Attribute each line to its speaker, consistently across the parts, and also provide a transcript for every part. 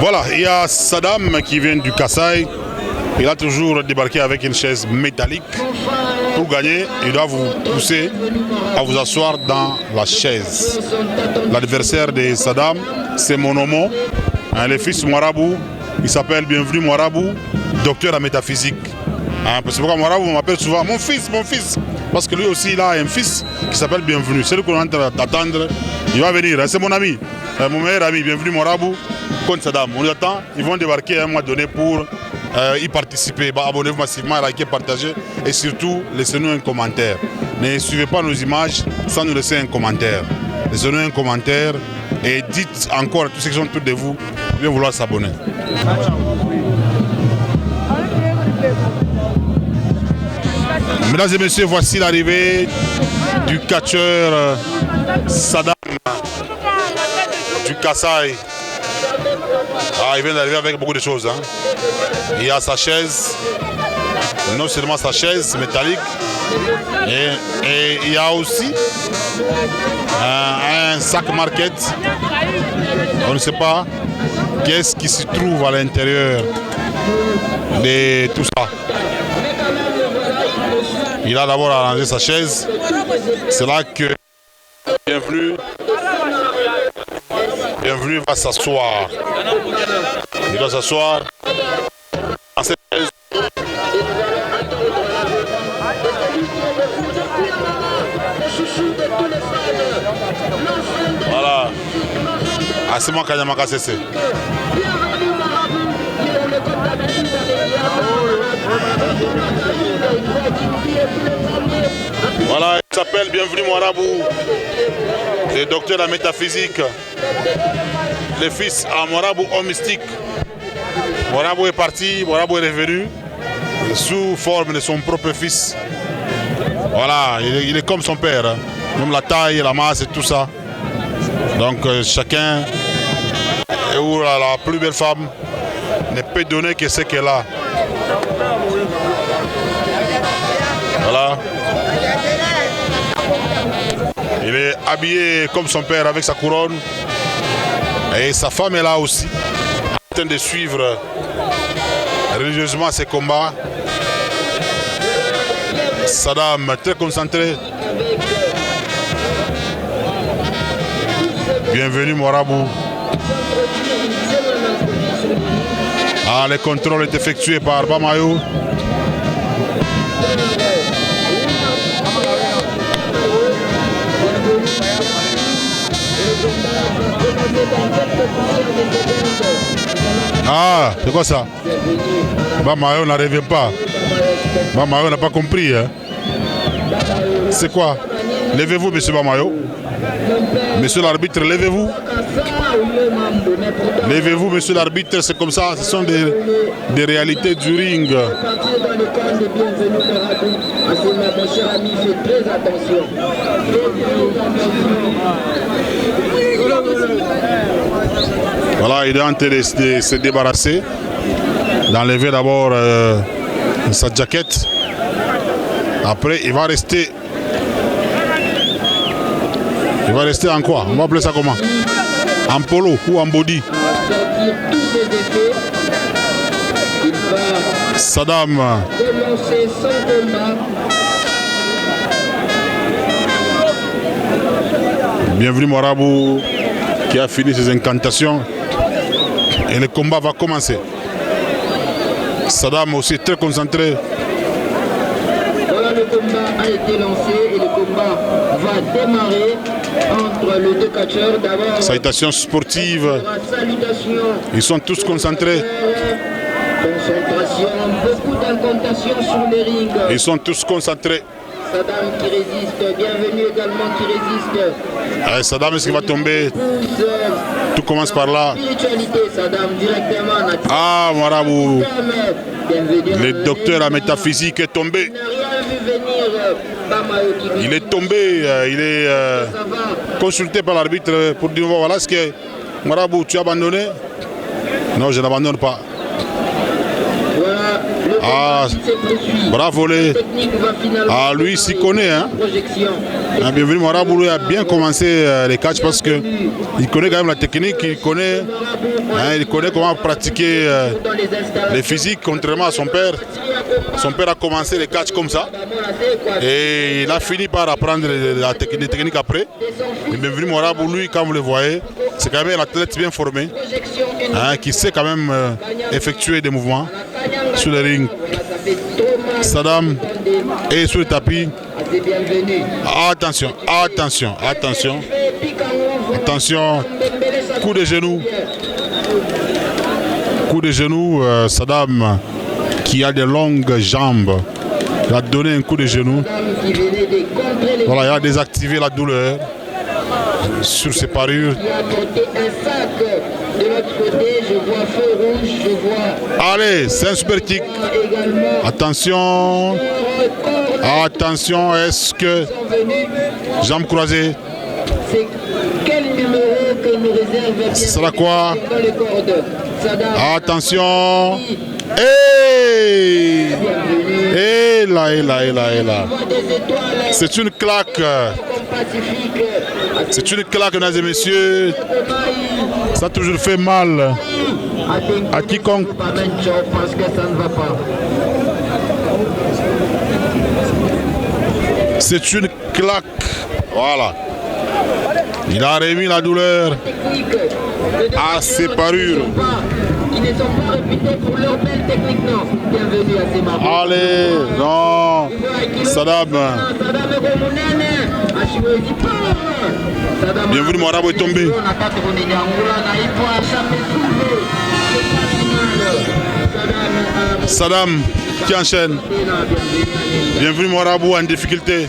Speaker 1: Voilà, il y a Saddam qui vient du Kasaï. Il a toujours débarqué avec une chaise métallique. Pour gagner, il doit vous pousser à vous asseoir dans la chaise. L'adversaire de Saddam, c'est Monomo, le fils Marabout. Il s'appelle Bienvenu Marabout, docteur en métaphysique. C'est pourquoi Marabout m'appelle souvent mon fils, mon fils. Parce que lui aussi, il a un fils qui s'appelle Bienvenu. C'est lui qu'on est en train d'attendre. Il va venir, c'est mon ami, mon meilleur ami, Bienvenu Marabout, contre Saddam. On attend, ils vont débarquer à un mois donné pour y participer. Abonnez-vous massivement, likez, partagez et surtout laissez-nous un commentaire. Ne suivez pas nos images sans nous laisser un commentaire. Laissez-nous un commentaire et dites encore à tous ceux qui sont autour de vous de bien vouloir s'abonner. Mesdames et messieurs, voici l'arrivée du catcheur Saddam du Kasaï. Il vient d'arriver avec beaucoup de choses. Il y a sa chaise, non seulement sa chaise métallique, et il y a aussi un sac market. On ne sait pas qu'est-ce qui se trouve à l'intérieur de tout ça. Il a d'abord arrangé sa chaise. C'est là que Bienvenu va s'asseoir. Il doit s'asseoir dans cette chaise. Voilà. Asima Kanyamaka Sese. Voilà, il s'appelle Bienvenu Marabout, le docteur en métaphysique, le fils à Marabout homme mystique. Marabout est parti, Marabout est revenu sous forme de son propre fils. Voilà, il est comme son père, même la taille, la masse et tout ça. Donc chacun, ou la plus belle femme, ne peut donner que ce qu'elle a. Voilà. Il est habillé comme son père avec sa couronne. Et sa femme est là aussi, en train de suivre religieusement ses combats. Saddam très concentré. Bienvenue Marabout. Le contrôle est effectué par Bamayo. C'est quoi ça? Bamayo n'arrive pas. Bamayo n'a pas compris. C'est quoi? Levez-vous, monsieur Bamayo. Monsieur l'arbitre, levez-vous. Levez-vous, monsieur l'arbitre, c'est comme ça, ce sont des réalités du ring. Voilà, il est en train de se débarrasser, d'enlever d'abord sa jaquette. Après, il va rester. Il va rester en quoi? On va appeler ça comment? En polo ou en body? Saddam. Bienvenue Marabout qui a fini ses incantations. Et le combat va commencer. Saddam aussi très concentré.
Speaker 2: Voilà, le combat a été lancé et le combat va démarrer entre les deux catcheurs. D'abord,
Speaker 1: salutation sportive. Ils sont tous concentrés.
Speaker 2: Concentration, beaucoup d'incantations sur les rings.
Speaker 1: Ils sont tous concentrés.
Speaker 2: Saddam qui résiste, bienvenue également qui résiste.
Speaker 1: Saddam, est-ce qu'il va tomber? Tout commence par là. Marabout, le docteur en métaphysique est tombé. Il est tombé, il est consulté par l'arbitre pour dire voilà, est-ce que Marabout, tu as abandonné? Non, je n'abandonne pas.
Speaker 2: Voilà, le
Speaker 1: Ah, bravo les. Ah, lui, il s'y connaît. Hein. Ah, bienvenue, Marabout, il a bien commencé les catchs parce qu'il connaît quand même la technique, il connaît comment pratiquer les physiques, contrairement à son père. Son père a commencé les catchs comme ça et il a fini par apprendre les techniques après. Et bienvenue, Marabout, lui, comme vous le voyez, c'est quand même un athlète bien formé, hein, qui sait quand même effectuer des mouvements sur le ring. Saddam est sur le tapis. Attention, attention, attention. Attention. Coup de genou. Coup de genou, Saddam qui a des longues jambes. Il a donné un coup de genou. Voilà, il a désactivé la douleur sur ses parures.
Speaker 2: De l'autre côté, je vois feu rouge, je vois...
Speaker 1: Allez, c'est un super kick. Attention. Attention, est-ce que... Jambes croisées.
Speaker 2: C'est quel numéro que nous réserve...
Speaker 1: Ce sera quoi? Attention. Et là. C'est une claque. C'est une claque, mesdames et messieurs. Ça a toujours fait mal à quiconque.
Speaker 2: Parce que ça ne va pas.
Speaker 1: C'est une claque. Voilà. Il a remis la douleur à ses parures.
Speaker 2: Ils ne sont pas réputés pour leur belle technique, non. Bienvenue à ces marques.
Speaker 1: Allez, non. Saddam. Bienvenue, Marabout est tombé. Saddam qui enchaîne. Bienvenue, Marabout en difficulté.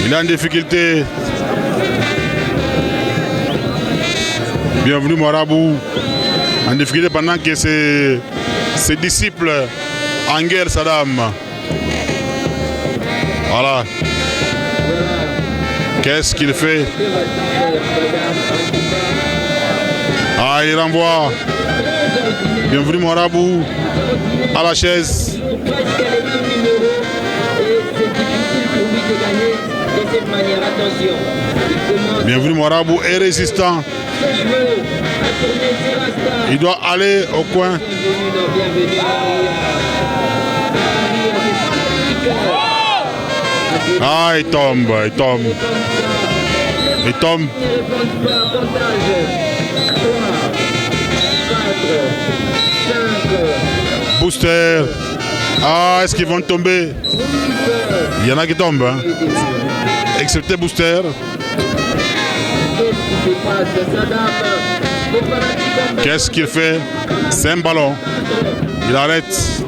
Speaker 1: Il est en difficulté. Bienvenue, Marabout en difficulté pendant que ses disciples en guerre, Saddam. Voilà. Qu'est-ce qu'il fait? Ah, il renvoie. Bienvenue, Marabout à la chaise. Bienvenue, Marabout est résistant. Il doit aller au coin. Ah, il tombe. Il tombe. Booster. Ah, est-ce qu'ils vont tomber? Il y en a qui tombent. Hein. Excepté Booster. Qu'est-ce qu'il fait? C'est un ballon. Il arrête.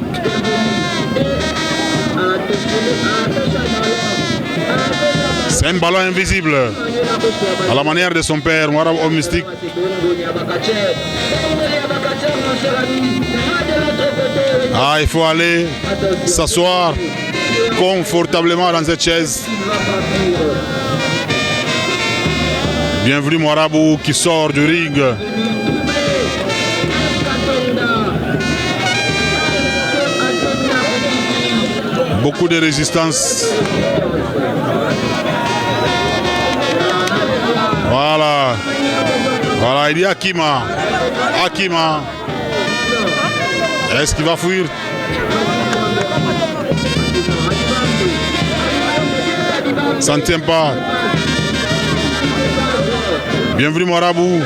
Speaker 1: C'est un ballon invisible. À la manière de son père, Marabout mystique. Ah, il faut aller s'asseoir confortablement dans cette chaise. Bienvenue, Marabout qui sort du ring. Beaucoup de résistance. Voilà. Voilà, il y a Akima. Akima. Est-ce qu'il va fuir? Ça ne tient pas. Bienvenue, Marabout.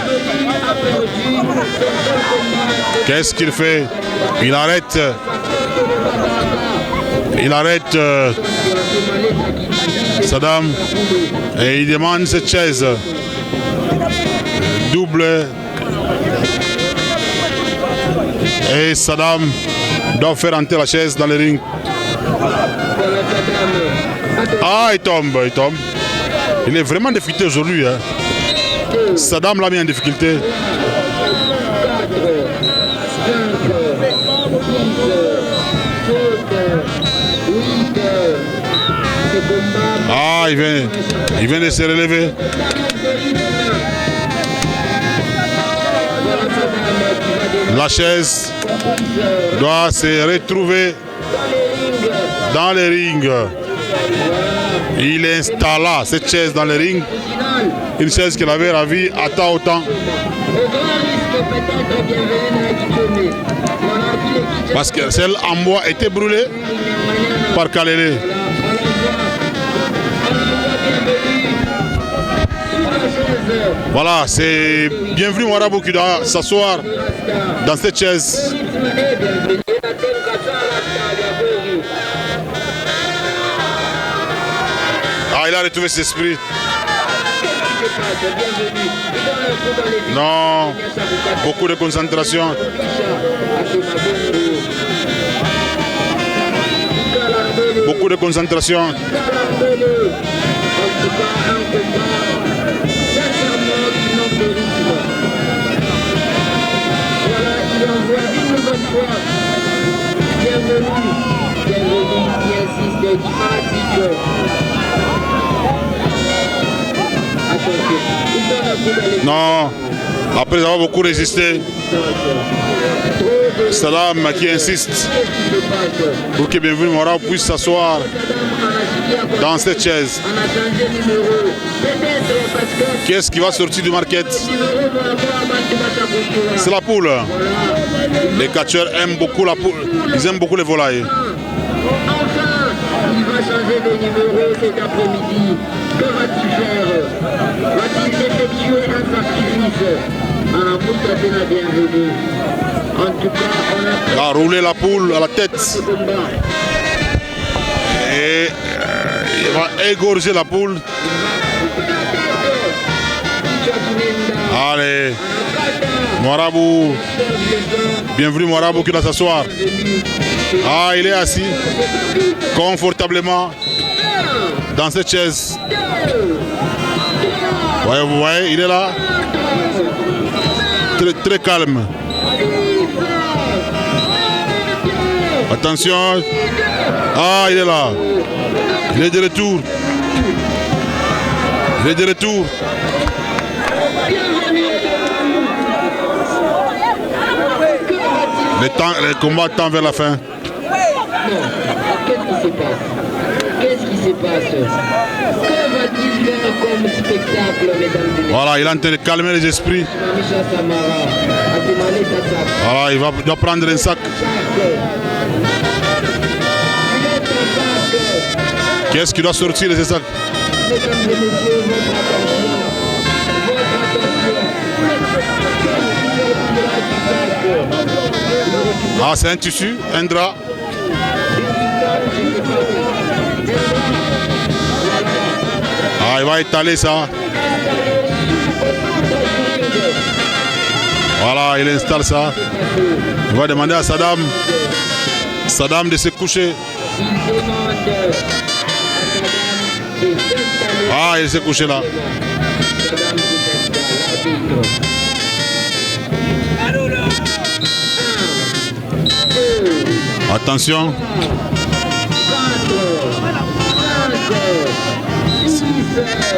Speaker 1: Qu'est-ce qu'il fait? Il arrête. Il arrête Saddam et il demande cette chaise. Double. Et Saddam doit faire entrer la chaise dans le ring. Ah, il tombe. Il est vraiment difficulté aujourd'hui. Hein. Saddam l'a mis en difficulté. Ah, il vient de se relever. La chaise doit se retrouver dans les rings. Il installa cette chaise dans les rings. Une chaise qu'il avait ravie à temps autant. Parce que celle en bois était brûlée par Kalele. Voilà, c'est bienvenue Marabout qui doit s'asseoir dans cette chaise. Ah, il a retrouvé ses esprits. Non, beaucoup de concentration. Beaucoup de concentration. Non, après avoir beaucoup résisté, Saddam qui insiste pour que Bienvenue Mora puisse s'asseoir dans cette chaise. Qu'est-ce qui va sortir du market? C'est la poule. Les catcheurs aiment beaucoup la poule. Ils aiment beaucoup les volailles.
Speaker 2: Il va changer de numéro cet après-midi. Que va-t-il faire? Va-t-il effectuer un sacrifice? Moutapena bienvenue. En tout cas, on a
Speaker 1: roulé la poule à la tête. Et il va égorger la poule. Allez, Marabout. Bienvenue Marabout qui doit s'asseoir. Ah, il est assis confortablement dans cette chaise. Ouais, vous voyez, il est là. Très, très calme. Attention. Ah, il est là. Il est de retour. Il est de retour. Le combat tend vers la fin.
Speaker 2: Qu'est-ce qui se passe? Qu'est-ce qui se passe? Que va-t-il faire comme spectacle, mesdames et messieurs?
Speaker 1: Voilà, il est en train de calmer les esprits. Voilà, il doit prendre un sac. Qu'est-ce qui doit sortir de ce sac?
Speaker 2: Mesdames et messieurs, votre attention.
Speaker 1: Ah, c'est un tissu, un drap. Ah, il va étaler ça. Voilà, il installe ça. Il va demander à Saddam de se coucher. Ah, il s'est couché là. Attention.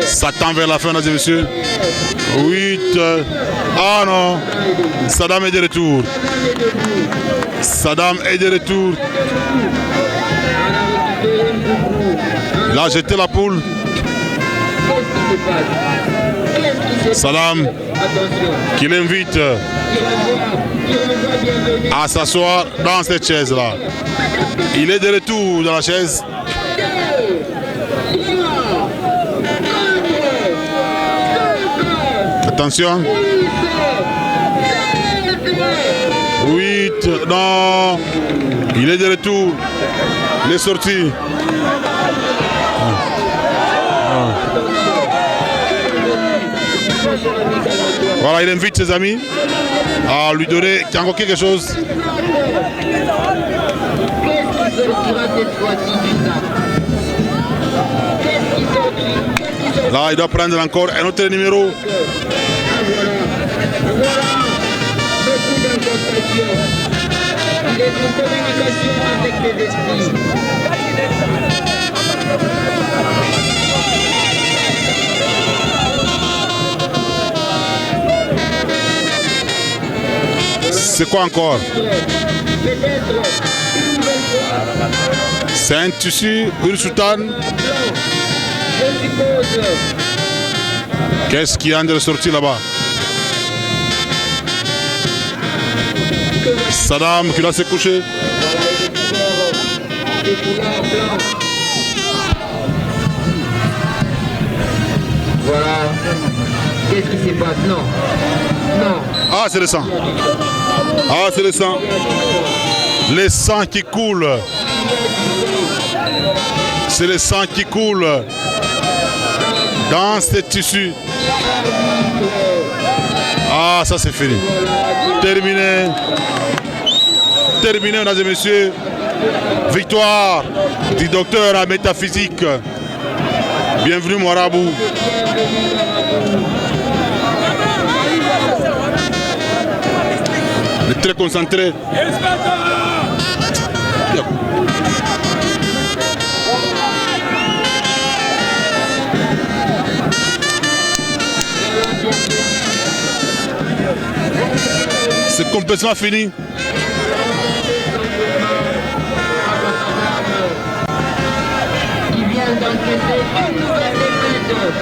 Speaker 1: Ça tend vers la fin, mesdames et messieurs. 8. Ah non. Saddam est de retour. Saddam est de retour. Il a jeté la poule. Saddam qui l'invite à s'asseoir dans cette chaise-là. Il est de retour dans la chaise. Attention. 8. Non. Il est de retour. Il est sorti. Voilà, il invite ses amis à lui donner encore quelque chose. Là, il doit prendre encore un autre numéro. Il est en communication avec les esprits. C'est quoi encore?
Speaker 2: Peut-être une nouvelle fois.
Speaker 1: C'est un tissu, une soutane.
Speaker 2: Je suppose.
Speaker 1: Qu'est-ce qui est en train de sortir là-bas? Saddam qui doit se coucher.
Speaker 2: Des couleurs blanches. Voilà. Qu'est-ce qui se passe? Non. Non.
Speaker 1: Ah, c'est le sang. Ah, c'est le sang. Le sang qui coule. C'est le sang qui coule dans ce tissu. Ah, ça c'est fini. Terminé. Terminé, mesdames et messieurs. Victoire du docteur en métaphysique. Bienvenue, Marabout. Il est très concentré. C'est complètement fini.
Speaker 2: Il vient d'encaisser une nouvelle défaite.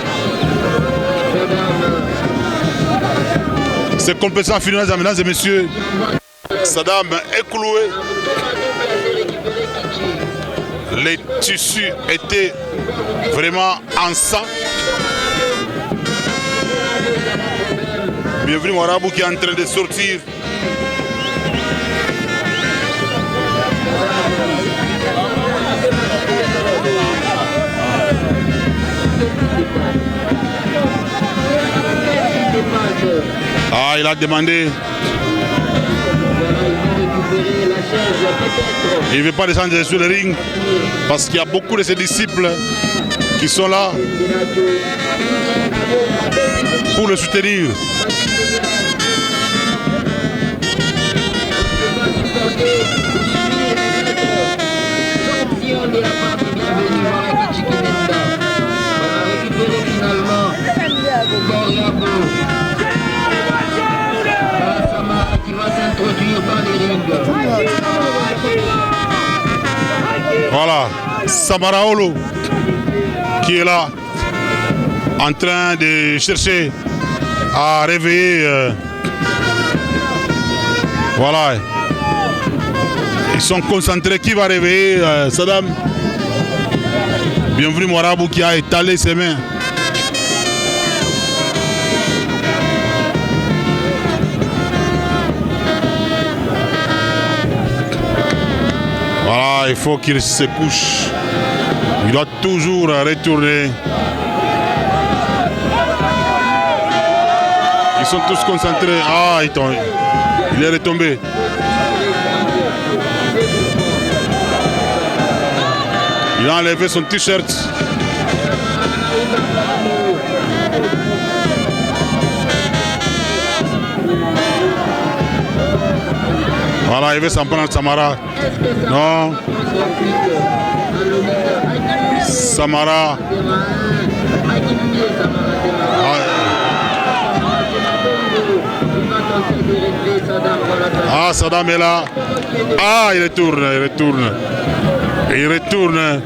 Speaker 1: C'est complètement fini, mesdames et messieurs. Saddam est cloué. Les tissus étaient vraiment en sang. Bienvenue Marabout qui est en train de sortir. Ah, il a demandé. Il ne veut pas descendre sur le ring parce qu'il y a beaucoup de ses disciples qui sont là pour le soutenir. Voilà, Samaraolo qui est là en train de chercher à réveiller. Voilà, ils sont concentrés. Qui va réveiller Saddam? Bienvenue Marabout qui a étalé ses mains. Voilà, il faut qu'il se couche. Il doit toujours retourner. Ils sont tous concentrés. Ah, il est retombé. Il a enlevé son t-shirt. Voilà, il veut s'en prendre Samara. Non. Samara. Ah, Saddam est là. Ah, il retourne, il retourne. Il retourne.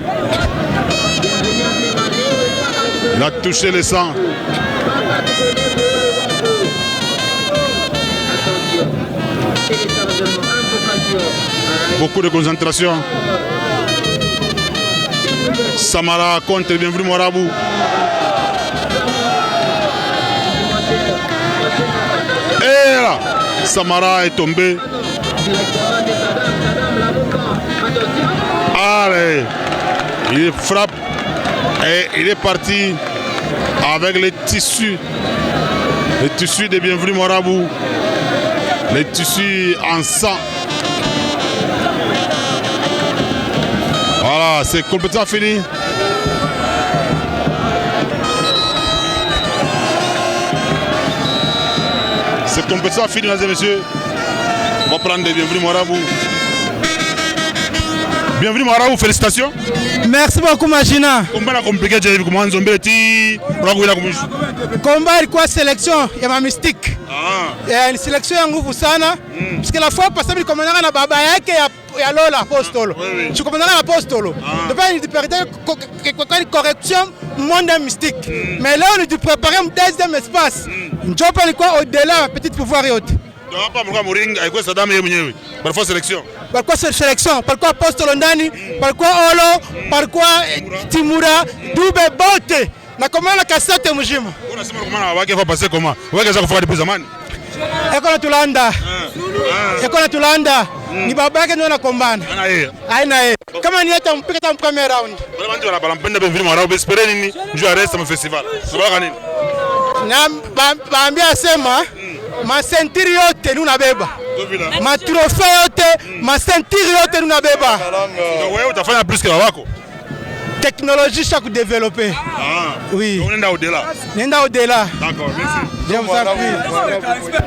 Speaker 1: Il a touché le sang. Beaucoup de concentration. Samara contre bienvenue Marabout. Et là, Samara est tombé. Allez, il frappe et il est parti avec les tissus de bienvenue Marabout, les tissus en sang. Voilà, c'est complètement fini. C'est complètement fini, mesdames et messieurs. On va prendre des bienvenus Marabout. Bienvenue Maraou, félicitations.
Speaker 3: Merci beaucoup Magina.
Speaker 1: Combat compliqué j'ai vu comment Nzombe ti unakuina kumisha.
Speaker 3: Combat ilikuwa selection ya ma Mystique. Ni selection ya nguvu sana. Parce que la fois passée nilikomana na baba yake ya Lola Apostolo. Je komana na Apostolo. Depuis il préparer correction monde Mystique. Mais là on est préparer un deuxième espace. Njopa ilikuwa au-delà petite pouvoir yote.
Speaker 1: Donc hapa mlikuwa Moringa haikuwa Saddam yeye mwenyewe. Parfois sélection.
Speaker 3: Parfois sélection, parfois Apostolo ndani, parfois Olo, parfois Timura, Dube bote. Na komana kasete mjima.
Speaker 1: Unasema komana wake kwa passer comment? Wake za kufanya depuis zamani.
Speaker 3: Eko na tulanda. Eko na tulanda. Ni baba yake ndio anakombana.
Speaker 1: Ana yeye.
Speaker 3: Haina yeye. Kama ni hata mpika hata premier round.
Speaker 1: Wale bantu wanampenda Bienvenue Maraou, espérer nini? Njoo arrest mu festival. Sababu nini?
Speaker 3: Na baambia sema ma ceinture yote nunabeba. Ma trophée yote, ma ceinture yote nunabeba.
Speaker 1: Donc wewe utafanya plus que wako.
Speaker 3: Technologie chaque développer. Oui.
Speaker 1: On est au-delà.
Speaker 3: Nenda au-delà.
Speaker 1: D'accord, merci.
Speaker 3: Je vous en prie.